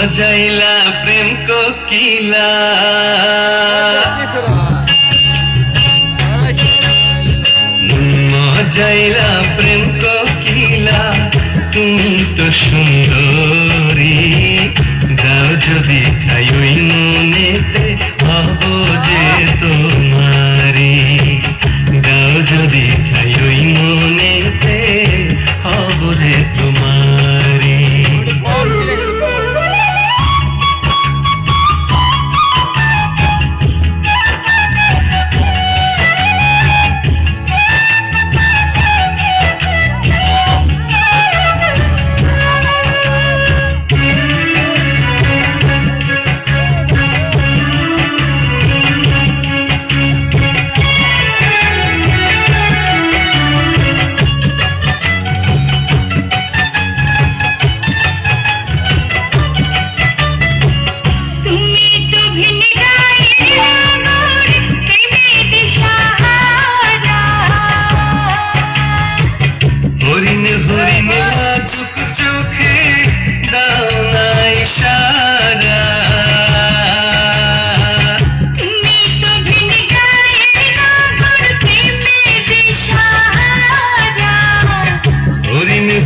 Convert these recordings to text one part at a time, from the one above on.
মজাইলা প্রেম কোকিলা মজাইলা প্রেম কোকিলা তুমি তো সুন্দরী দাও যদি ঠাই ওই মনেতে হব যে তোমারি দাও যদি ঠাই ওই মনেতে হব যে তোমারি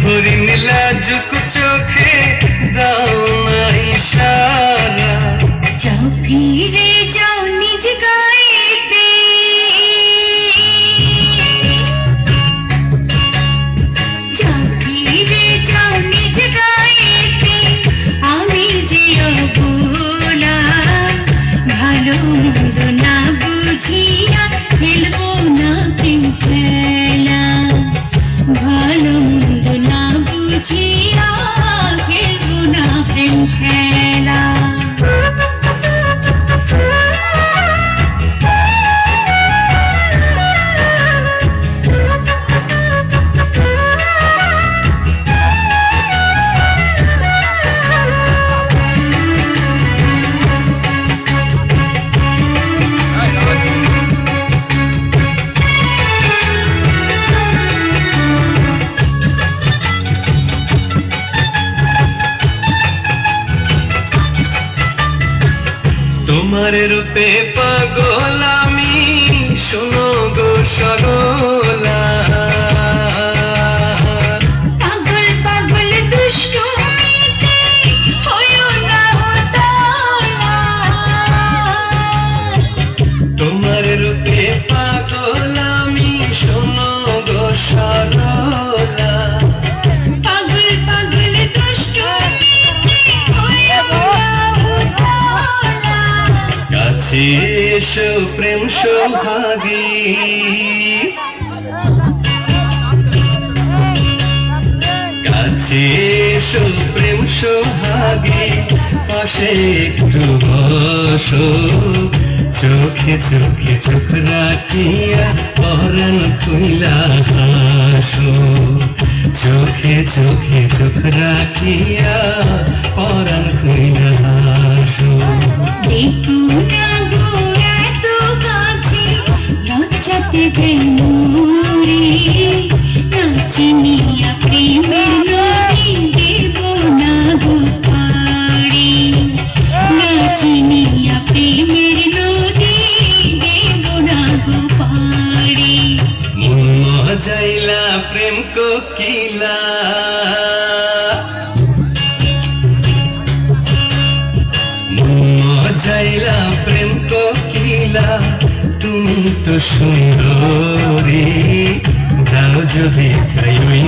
হরিণ লাজুক চোখে দাও না ইশারা যাও ফিরে যাও নিজ গায়েতে যাও ফিরে যাও নিজ গায়েতে আমি যে অবলা ভালো মন্দ না বুঝিয়া খেলবো না প্রেম খেলা ভালো মন্দ না বুঝিয়া খেলবো না প্রেম খেলা তোমার রূপে পাগল আমি শোনো গো সরলা পাগল পাগল দুষ্টুমিতে হয়ো না উদালা তোমার রূপে পাগল আমি শোনো গো সরলা পাগল পাগল দুষ্টুমিতে হয়ো না উদালা কাছে এসো প্রেম সোহাগী কাছে এসো প্রেম সোহাগী পাশে একটু বসো চোখে চোখে চোখ রাখিয়া পরাণ খুইলা হাসো চোখে চোখে চোখ রাখিয়া পরাণ খুইলা হাসো দেখো না গো এত কাছে লজ্জাতে যাই মরে নাচিনিয়া প্রেমের নদী দেব না গো পাড়ি নাচিনিয়া প্রেমের নদী দেব না গো পাড়ি মন মজাইলা প্রেম কোকিলা মজাইলা প্রেম কোকিলা তুমি তো সুন্দরী দাও যদি ঠাই ওই